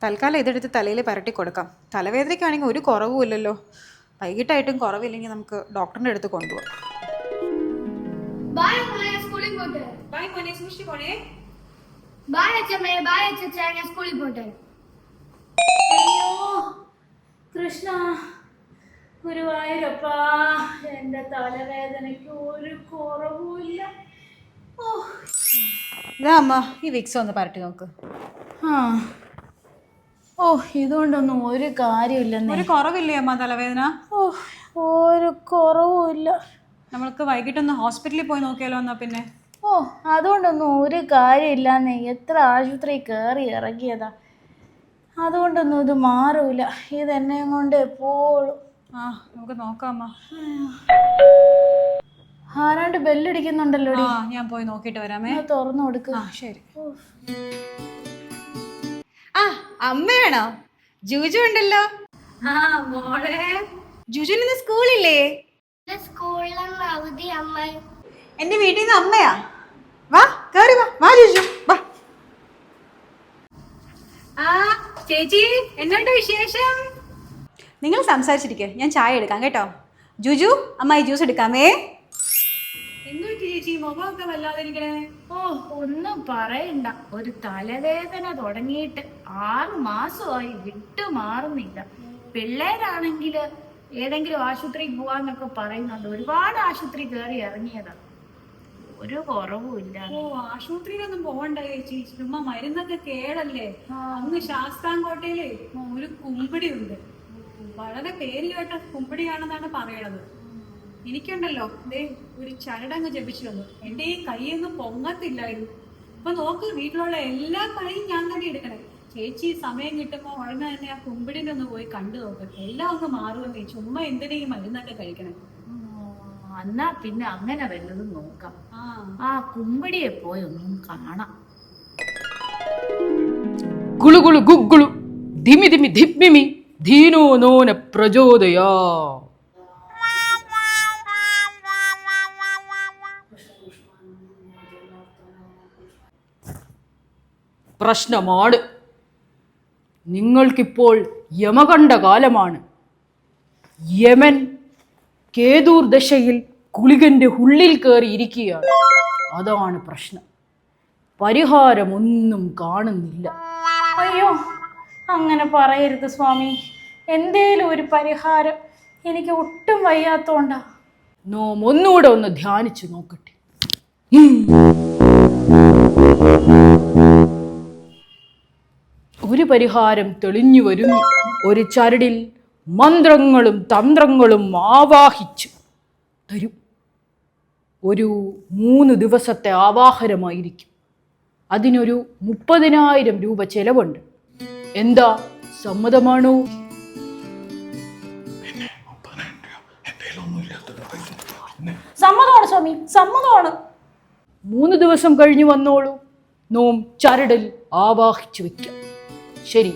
തൽക്കാലം ഇതെടുത്ത് തലയിൽ പരട്ടി കൊടുക്കാം. തലവേദനയ്ക്കാണെങ്കിൽ ഒരു കുറവുമില്ലല്ലോ. വൈകിട്ടായിട്ടും കുറവില്ലെങ്കിൽ നമുക്ക് ഡോക്ടറിൻ്റെ അടുത്ത് കൊണ്ടുപോകാം. കൃഷ്ണ ഗുരുവായൂരപ്പാ, എന്റെ തലവേദനയ്ക്ക് ഒരു കുറവുമില്ല. ഇതാ അമ്മ, ഈ വിക്സ് ഒന്ന് പരട്ടി നോക്ക്. ഇതുകൊണ്ടൊന്നും ഒരു കാര്യമില്ലെന്നേ. ഒരു കുറവില്ലേ അമ്മ തലവേദന? ഒരു കുറവുമില്ല. നമ്മൾക്ക് വൈകിട്ടൊന്ന് ഹോസ്പിറ്റലിൽ പോയി നോക്കിയാലോ എന്നാ പിന്നെ? അതുകൊണ്ടൊന്നും ഒരു കാര്യമില്ലാന്നേ. എത്ര ആശുപത്രി കയറി ഇറങ്ങിയതാ, അതുകൊണ്ടൊന്നും ഇത് മാറൂല. ഇതെന്നെ കൊണ്ട് എപ്പോഴും. നമുക്ക് നോക്കാം അമ്മ. ആരാണ്ട് ബെല്ലടിക്കുന്നുണ്ടല്ലോ. ഞാൻ പോയി നോക്കിട്ട് വരാമേ. തുറന്നു കൊടുക്ക. ശരി. അമ്മയാണോ? ജൂജു ഉണ്ടല്ലോ. മോളെ, ജൂജുന് ഇന്ന് സ്കൂളില്ലേ? എന്റെ വീട്ടിൽ നിന്ന് അമ്മയാ. വാ കേറി വാ. വാ ജൂജു വാ. ചേച്ചി, എന്തുണ്ട് വിശേഷം? നിങ്ങൾ സംസാരിച്ചിരിക്കെ, ഞാൻ ചായ എടുക്കാം കേട്ടോ. ജൂജു, അമ്മായി ജ്യൂസ് എടുക്കാമേ. എന്തു ചേച്ചി, മുഖമൊക്കെ വല്ലാതെ ഇരിക്കണേ? ഒന്നും പറയണ്ട. ഒരു തലവേദന തുടങ്ങിയിട്ട് 6 മാസമായി, വിട്ടു മാറുന്നില്ല. പിള്ളേരാണെങ്കിൽ ഏതെങ്കിലും ആശുപത്രി പോവാന്നൊക്കെ പറയുന്നുണ്ട്. ഒരുപാട് ആശുപത്രി കയറി ഇറങ്ങിയതാ, ഒരു കുറവുമില്ല. ആശുപത്രിയിലൊന്നും പോകണ്ട ചേച്ചി, ചുമ്മാ മരുന്നൊക്കെ കേടല്ലേ. അങ്ങ് ശാസ്താംകോട്ടയില് ഒരു കുമ്പിടി ഉണ്ട്, വളരെ പേര് കേട്ട കുമ്പിടിയാണെന്നാണ് പറയണത്. എനിക്കുണ്ടല്ലോ ഒരു ചരടങ്ങ് ജപിച്ചു വന്നു. എന്റെ ഈ കൈയൊന്നും പൊങ്ങത്തില്ലായിരുന്നു. അപ്പൊ നോക്ക്, വീട്ടിലുള്ള എല്ലാ പണിയും ഞാൻ തന്നെ എടുക്കണേ. ചേച്ചി സമയം കിട്ടുമ്പോ ഉടനെ തന്നെ ആ കുമ്പിടിനെ ഒന്ന് പോയി കണ്ടു നോക്ക്, എല്ലാം ഒന്ന് മാറുമെന്നേ. ചുമ്മാ എന്തിനാ ഈ മരുന്നൊക്കെ കഴിക്കണേ? എന്നാ പിന്നെ അങ്ങനെ വല്ലതും നോക്കാം. ആ കുമ്പിടിയെ പോയി ഒന്നും കാണാം. ഗുളു ഗുളു ഗുഗുളു ധിമി ധിമി ധിമ്മിമി ധീനോ നോന പ്രചോദയാ. പ്രശ്നമാണ്. നിങ്ങൾക്കിപ്പോൾ യമകണ്ഠ കാലമാണ്. യമൻ കേതൂർ ദശയിൽ കുളികന്റെ ഉള്ളിൽ കയറി ഇരിക്കുകയാണ്. അതാണ് പ്രശ്നം. പരിഹാരമൊന്നും കാണുന്നില്ല. അയ്യോ, അങ്ങനെ പറയരുത് സ്വാമി. എന്തേലും ഒരു പരിഹാരം. എനിക്ക് ഒട്ടും വയ്യാത്തോണ്ടാ. നോം ഒന്നുകൂടെ ഒന്ന് ധ്യാനിച്ചു നോക്കട്ടെ. ഒരു പരിഹാരം തെളിഞ്ഞു വരുന്നു. ഒരു ചരടിൽ മന്ത്രങ്ങളും തന്ത്രങ്ങളും ആവാഹിച്ചു തരും. ഒരു 3 ദിവസത്തെ ആവാഹനമായിരിക്കും. അതിനൊരു 30,000 രൂപ ചെലവുണ്ട്. എന്താ, സമ്മതമാണോ? സമ്മതമാണ് സ്വാമി, സമ്മതമാണ്. 3 ദിവസം കഴിഞ്ഞു വന്നോളൂ. നോം ചരടിൽ ആവാഹിച്ചു വെക്കാം. ശരി,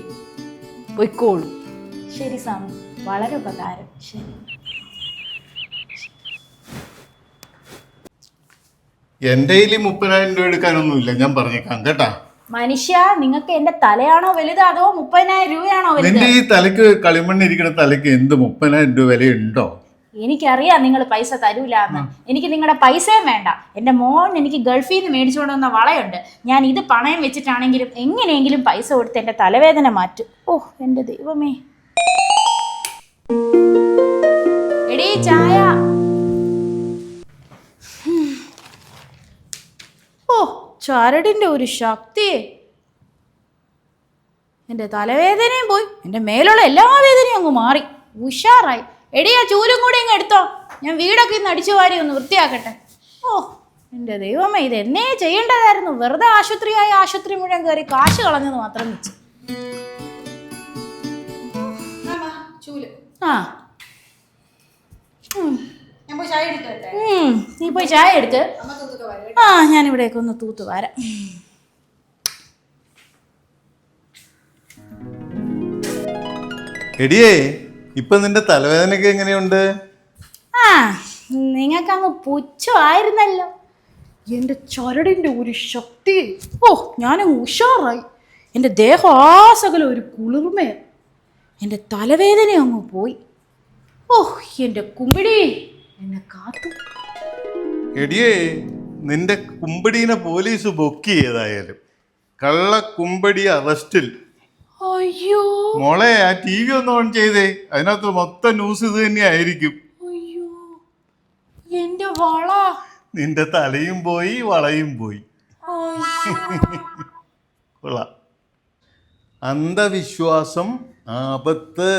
പൊയ്ക്കോളൂ. ശരി സ്വാമി, വളരെ ഉപകാരം. ശരി. എന്റെ കയ്യിൽ 30,000 രൂപ എടുക്കാനൊന്നുമില്ല, ഞാൻ പറഞ്ഞേക്കാം കേട്ടാ. മനുഷ്യ, നിങ്ങൾക്ക് എന്റെ തലയാണോ വലുത് അതോ 30,000 രൂപയാണോ വലുത്? നിന്റെ ഈ തലക്ക് കളിമണ്ണ് ഇരിക്കുന്ന തലക്ക് എന്ത് 30,000 രൂപ വിലയുണ്ടോ? എനിക്കറിയാം നിങ്ങൾ പൈസ തരൂലെന്ന്. എനിക്ക് നിങ്ങളുടെ പൈസയും വേണ്ട. എൻ്റെ മോൻ എനിക്ക് ഗൾഫിൽ നിന്ന് മേടിച്ചുകൊണ്ട് വന്ന വളയുണ്ട്. ഞാൻ ഇത് പണയം വെച്ചിട്ടാണെങ്കിലും എങ്ങനെയെങ്കിലും പൈസ കൊടുത്ത് എൻ്റെ തലവേദന മാറ്റും. എൻ്റെ ദൈവമേ. എടീ ചായ. ചരടിൻ്റെ ഒരു ശക്തിയെ. എൻ്റെ തലവേദനയും പോയി, എൻ്റെ മേലുള്ള എല്ലാ വേദനയും അങ്ങ് മാറി, ഉഷാറായി. എടി, ആ ചൂലും കൂടി ഇങ്ങ് എടുത്തോ. ഞാൻ വീടൊക്കെ ഇന്ന് അടിച്ചു വാരി ഒന്ന് വൃത്തിയാക്കട്ടെ. എൻ്റെ ദൈവമേ, ഇത് എന്നേ ചെയ്യേണ്ടതായിരുന്നു. വെറുതെ ആശുപത്രി മുഴുവൻ കയറി കാശ് കളഞ്ഞത് മാത്രം വെച്ച്. നീ പോയി ചായ എടുക്ക്. ഞാനിവിടെയൊക്കെ ഒന്ന് തൂത്ത് വരാം. എടിയേ, ഇപ്പൊ നിന്റെ തലവേദനയൊക്കെ എങ്ങനെയുണ്ട്? നിങ്ങൾക്കങ്ങ് പുച്ഛമായിരുന്നല്ലോ. എൻ്റെ ചരടിൻ്റെ ഒരു ശക്തി. ഞാനങ്ങ് ഉഷാറായി. എൻ്റെ ദേഹാസകലം ഒരു കുളിർമയ, എൻ്റെ തലവേദന അങ്ങ് പോയി. ഓ, എൻ്റെ കുമ്പിടി എന്നെ കാത്തു. എടിയേ, നിന്റെ കുമ്പടീനെ പോലീസ് ബുക്ക് ചെയ്തായാലും കള്ള കുമ്പടി അറസ്റ്റിൽ. അയ്യോ മോളെ, ആ ടി വി ഒന്ന് ഓൺ ചെയ്തേ, അതിനകത്ത് മൊത്തം ന്യൂസ് ഇത് തന്നെയായിരിക്കും. അയ്യോ, എൻ്റെ വള. നിന്റെ തലയും പോയി വളയും പോയി. കൊള്ളാം. അന്ധവിശ്വാസം ആപത്ത്.